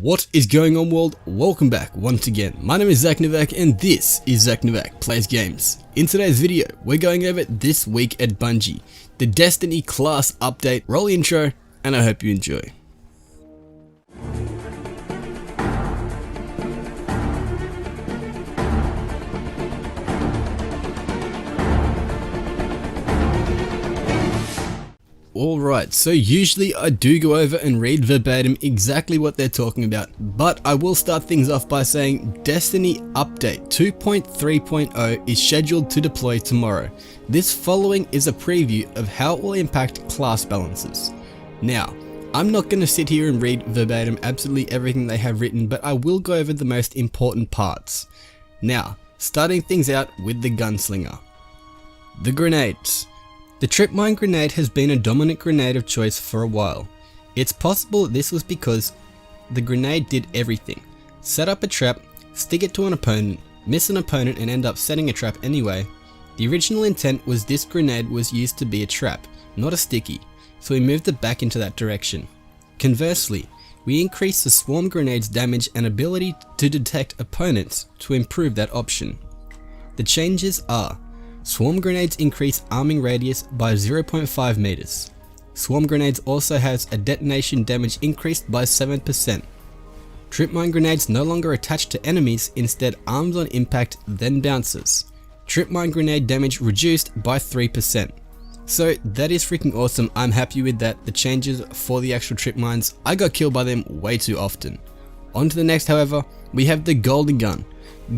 What is going on, world? Welcome back once again. My name is Zach Novak and this is Zach Novak Plays Games. In today's video, we're going over this week at Bungie, the Destiny class update, roll intro, and I hope you enjoy. Alright, so usually I do go over and read verbatim exactly what they're talking about, but I will start things off by saying Destiny Update 2.3.0 is scheduled to deploy tomorrow. This following is a preview of how it will impact class balances. Now, I'm not going to sit here and read verbatim absolutely everything they have written, but I will go over the most important parts. Now, starting things out with the gunslinger. The grenades. The trip mine grenade has been a dominant grenade of choice for a while. It's possible this was because the grenade did everything. Set up a trap, stick it to an opponent, miss an opponent and end up setting a trap anyway. The original intent was this grenade was used to be a trap, not a sticky, so we moved it back into that direction. Conversely, we increased the swarm grenade's damage and ability to detect opponents to improve that option. The changes are: swarm grenades increase arming radius by 0.5 meters. Swarm grenades also has a detonation damage increased by 7%. Trip mine grenades no longer attached to enemies, instead armed on impact then bounces. Trip mine grenade damage reduced by 3%. So that is freaking awesome. I'm happy with that. The changes for the actual trip mines, I got killed by them way too often. On to the next, however, we have the golden gun.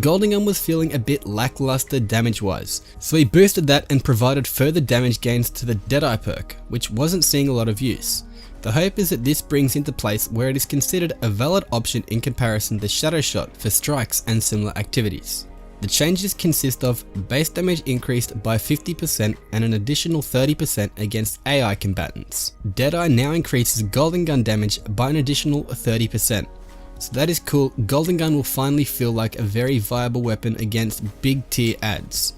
Golden Gun was feeling a bit lackluster damage wise, so he boosted that and provided further damage gains to the Deadeye perk, which wasn't seeing a lot of use. The hope is that this brings into place where it is considered a valid option in comparison to Shadow Shot for strikes and similar activities. The changes consist of base damage increased by 50% and an additional 30% against AI combatants. Deadeye now increases Golden Gun damage by an additional 30%. So that is cool. Golden Gun will finally feel like a very viable weapon against big tier adds.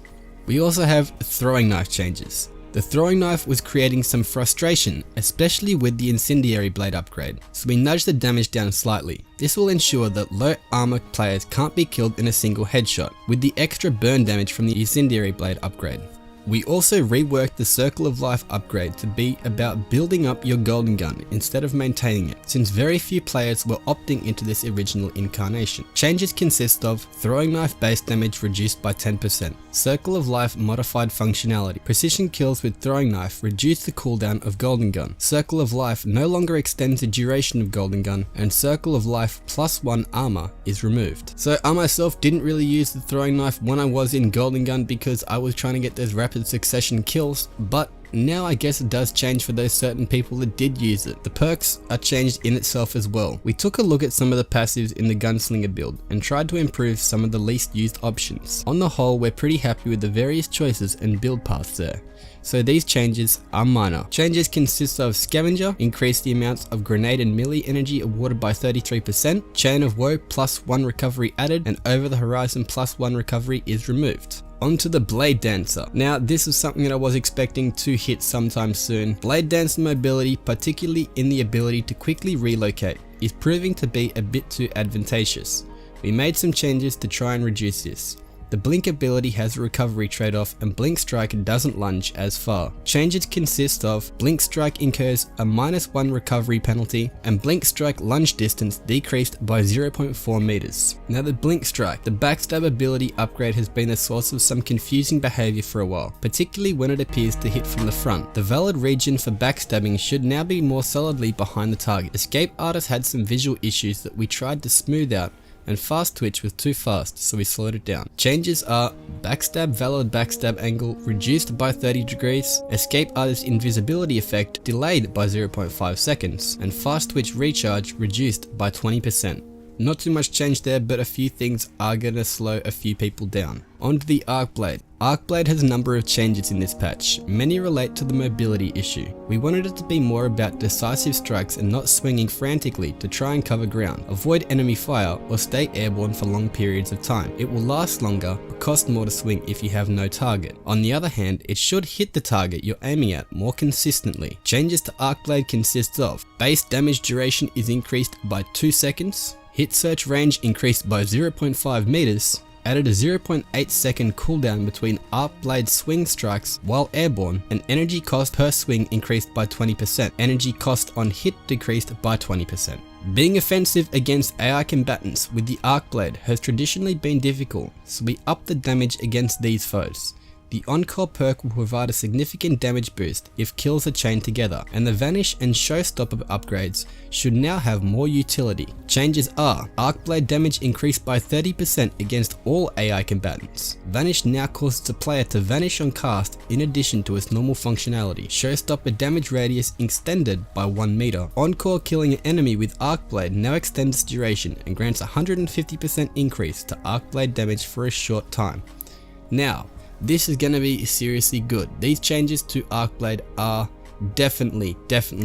We also have throwing knife changes. The throwing knife was creating some frustration, especially with the incendiary blade upgrade, so we nudged the damage down slightly. This will ensure that low armor players can't be killed in a single headshot, with the extra burn damage from the incendiary blade upgrade. We also reworked the Circle of Life upgrade to be about building up your golden gun instead of maintaining it, since very few players were opting into this original incarnation. Changes consist of throwing knife base damage reduced by 10%, Circle of Life modified functionality, precision kills with throwing knife reduce the cooldown of golden gun, Circle of Life no longer extends the duration of golden gun, and Circle of Life +1 armor is removed. So I myself didn't really use the throwing knife when I was in golden gun because I was trying to get those rapid succession kills, but now I guess it does change for those certain people that did use it. The perks are changed in itself as well. We took a look at some of the passives in the gunslinger build and tried to improve some of the least used options. On the whole, we're pretty happy with the various choices and build paths there. So these changes are minor. Changes consist of Scavenger, increase the amounts of grenade and melee energy awarded by 33%, Chain of Woe +1 recovery added, and Over the Horizon +1 recovery is removed. Onto the Blade Dancer. Now this is something that I was expecting to hit sometime soon. Blade Dancer mobility, particularly in the ability to quickly relocate, is proving to be a bit too advantageous. We made some changes to try and reduce this. The Blink ability has a recovery trade-off and Blink Strike doesn't lunge as far. Changes consist of Blink Strike incurs a -1 recovery penalty and Blink Strike lunge distance decreased by 0.4 meters. Now the Blink Strike, the backstab ability upgrade has been the source of some confusing behavior for a while, particularly when it appears to hit from the front. The valid region for backstabbing should now be more solidly behind the target. Escape Artist had some visual issues that we tried to smooth out, and fast twitch was too fast, so we slowed it down. Changes are backstab valid backstab angle reduced by 30 degrees, escape artist invisibility effect delayed by 0.5 seconds, and fast twitch recharge reduced by 20%. Not too much change there, but a few things are gonna slow a few people down. Onto the Arc Blade. Arc Blade has a number of changes in this patch. Many relate to the mobility issue. We wanted it to be more about decisive strikes and not swinging frantically to try and cover ground, avoid enemy fire, or stay airborne for long periods of time. It will last longer, but cost more to swing if you have no target. On the other hand, it should hit the target you're aiming at more consistently. Changes to Arc Blade consists of: base damage duration is increased by 2 seconds, hit search range increased by 0.5 meters, added a 0.8 second cooldown between Arc Blade swing strikes while airborne, and energy cost per swing increased by 20%. Energy cost on hit decreased by 20%. Being offensive against AI combatants with the Arc Blade has traditionally been difficult, so we upped the damage against these foes. The Encore perk will provide a significant damage boost if kills are chained together, and the Vanish and Showstopper upgrades should now have more utility. Changes are: Arc Blade damage increased by 30% against all AI combatants. Vanish now causes a player to vanish on cast in addition to its normal functionality. Showstopper damage radius extended by 1 meter. Encore killing an enemy with Arc Blade now extends its duration and grants a 150% increase to Arc Blade damage for a short time. Now, this is going to be seriously good. These changes to Arc Blade are definitely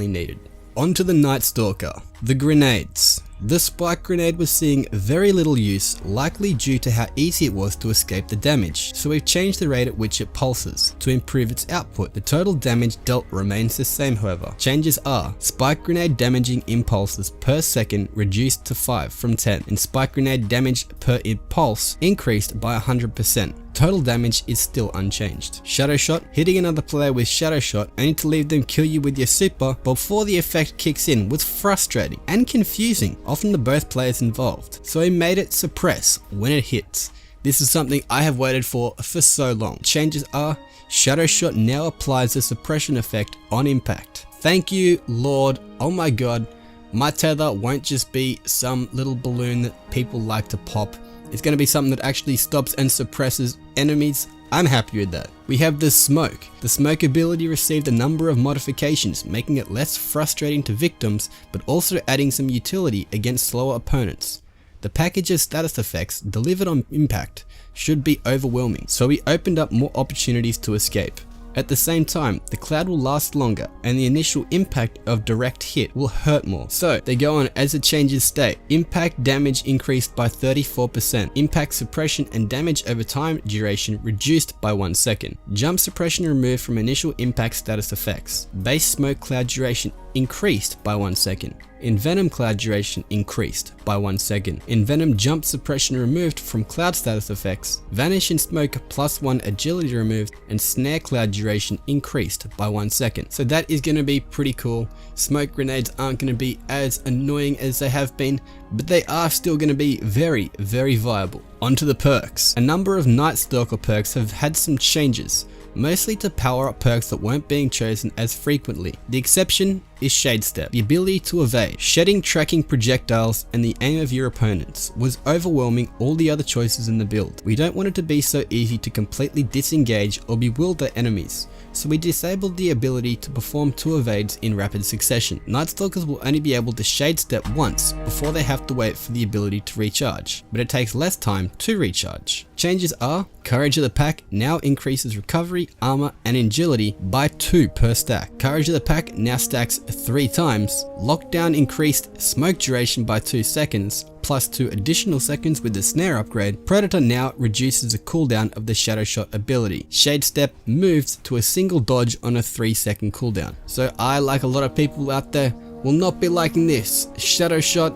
needed. Onto the Night Stalker. The grenades. The spike grenade was seeing very little use, likely due to how easy it was to escape the damage, so we've changed the rate at which it pulses to improve its output. The total damage dealt remains the same however. Changes are: spike grenade damaging impulses per second reduced to 5 from 10, and spike grenade damage per impulse increased by 100%. Total damage is still unchanged. Shadow Shot. Hitting another player with Shadow Shot only to leave them kill you with your super before the effect kicks in was frustrating and confusing, often to both players involved, so he made it suppress when it hits. This is something I have waited for so long. Changes are: Shadow Shot now applies a suppression effect on impact. Thank you, Lord. Oh my god, my tether won't just be some little balloon that people like to pop. It's going to be something that actually stops and suppresses enemies. I'm happy with that. We have the Smoke. The Smoke ability received a number of modifications, making it less frustrating to victims, but also adding some utility against slower opponents. The package of status effects delivered on impact should be overwhelming, so we opened up more opportunities to escape. At the same time, the cloud will last longer and the initial impact of direct hit will hurt more. So they go on as the changes state. Impact damage increased by 34%. Impact suppression and damage over time duration reduced by 1 second. Jump suppression removed from initial impact status effects. Base smoke cloud duration increased by 1 second. Envenom cloud duration increased by 1 second. Envenom jump suppression removed from cloud status effects. Vanish and smoke +1 agility removed, and snare cloud duration increased by 1 second. So that is going to be pretty cool. Smoke grenades aren't going to be as annoying as they have been, but they are still going to be very viable. Onto the perks. A number of Night Stalker perks have had some changes, mostly to power up perks that weren't being chosen as frequently. The exception is Shade Step. The ability to evade, shedding tracking projectiles, and the aim of your opponents was overwhelming all the other choices in the build. We don't want it to be so easy to completely disengage or bewilder enemies, so we disabled the ability to perform 2 evades in rapid succession. Night Stalkers will only be able to Shade Step once before they have to wait for the ability to recharge, but it takes less time to recharge. Changes are: Courage of the Pack now increases recovery, armor, and agility by 2 per stack. Courage of the Pack now stacks 3 times. Lockdown increased smoke duration by 2 seconds, plus 2 additional seconds with the snare upgrade. Predator now reduces the cooldown of the Shadow Shot ability. Shade Step moves to a single dodge on a 3-second cooldown. So I, like a lot of people out there, will not be liking this. Shadow Shot,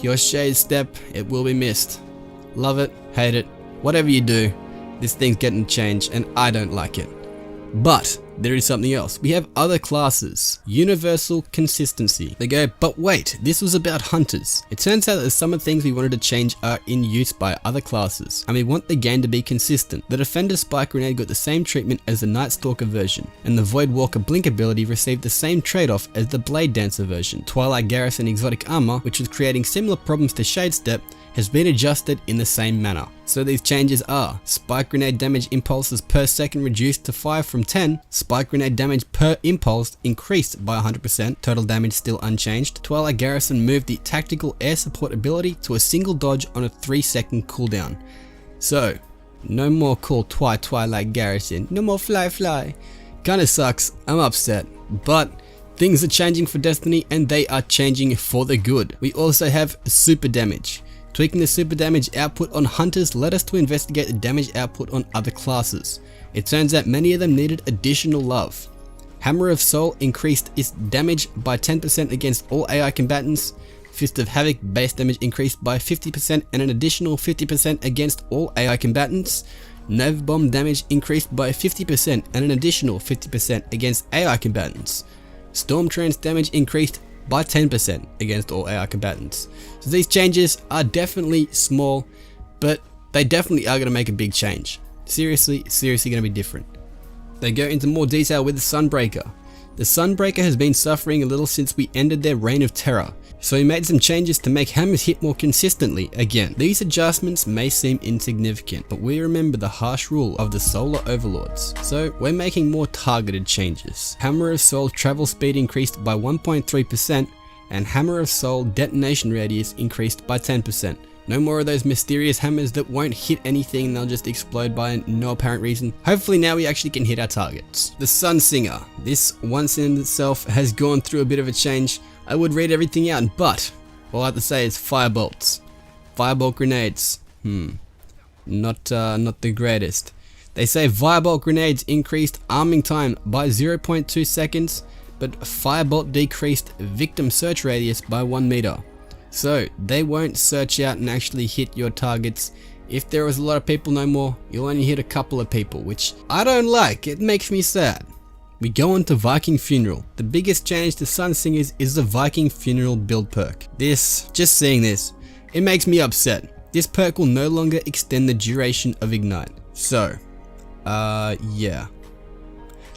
your Shade Step, it will be missed. Love it, hate it, whatever you do, this thing's getting changed and I don't like it. But there is something else. We have other classes. Universal consistency. They go, but wait, this was about hunters. It turns out that some of the things we wanted to change are in use by other classes, and we want the game to be consistent. The Defender Spike Grenade got the same treatment as the Night Stalker version, and the Void Walker Blink ability received the same trade-off as the Blade Dancer version. Twilight Garrison Exotic Armor, which was creating similar problems to Shade Step, has been adjusted in the same manner. So these changes are: Spike Grenade damage impulses per second reduced to 5 from 10, Spike Grenade damage per impulse increased by 100%, total damage still unchanged. Twilight Garrison moved the tactical air support ability to a single dodge on a 3-second cooldown. So, no more call Twilight Garrison, no more fly. Kinda sucks, I'm upset, but things are changing for Destiny and they are changing for the good. We also have super damage. Tweaking the super damage output on hunters led us to investigate the damage output on other classes. It turns out many of them needed additional love. Hammer of Soul increased its damage by 10% against all AI combatants. Fist of Havoc base damage increased by 50% and an additional 50% against all AI combatants. Nova Bomb damage increased by 50% and an additional 50% against AI combatants. Storm Trance damage increased by 10% against all AI combatants. So these changes are definitely small, but they definitely are going to make a big change. Seriously going to be different. They go into more detail with the Sunbreaker. The Sunbreaker has been suffering a little since we ended their reign of terror, so we made some changes to make hammers hit more consistently again. These adjustments may seem insignificant, but we remember the harsh rule of the Solar Overlords, so we're making more targeted changes. Hammer of Soul travel speed increased by 1.3% and Hammer of Soul detonation radius increased by 10%. No more of those mysterious hammers that won't hit anything and they'll just explode by no apparent reason. Hopefully now we actually can hit our targets. The Sun Singer. This once in itself has gone through a bit of a change. I would read everything out, but all I have to say is firebolts. Firebolt grenades. Not the greatest. They say firebolt grenades increased arming time by 0.2 seconds, but firebolt decreased victim search radius by 1 meter. So they won't search out and actually hit your targets. If there was a lot of people no more, you'll only hit a couple of people, which I don't like. It makes me sad. We go on to Viking Funeral. The biggest change to Sun Singers is the Viking Funeral build perk. Just seeing this, it makes me upset. This perk will no longer extend the duration of Ignite. So, yeah.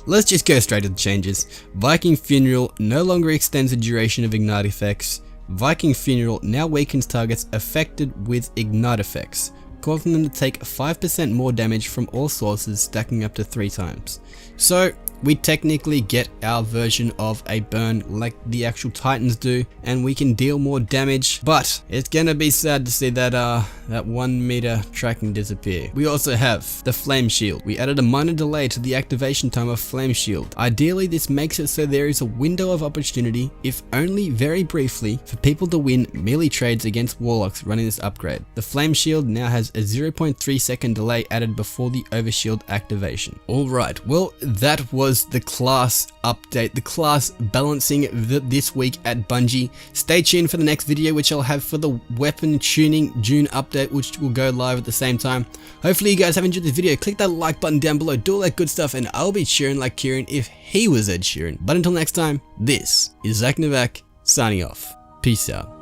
Let's just go straight to the changes. Viking Funeral no longer extends the duration of Ignite effects. Viking Funeral now weakens targets affected with Ignite effects, causing them to take 5% more damage from all sources, stacking up to 3 times. So we technically get our version of a burn like the actual Titans do, and we can deal more damage, but it's gonna be sad to see that 1 meter tracking disappear. We also have the Flame Shield. We added a minor delay to the activation time of Flame Shield. Ideally, this makes it so there is a window of opportunity, if only very briefly, for people to win melee trades against Warlocks running this upgrade. The Flame Shield now has a 0.3 second delay added before the Overshield activation. Alright, well that was the class update, the class balancing this week at Bungie. Stay tuned for the next video, which I'll have for the weapon tuning June update, which will go live at the same time. Hopefully you guys have enjoyed this video. Click that like button down below, do all that good stuff, and I'll be cheering like Kieran if he was Ed Sheeran. But until next time, this is Zach Novak signing off. Peace out.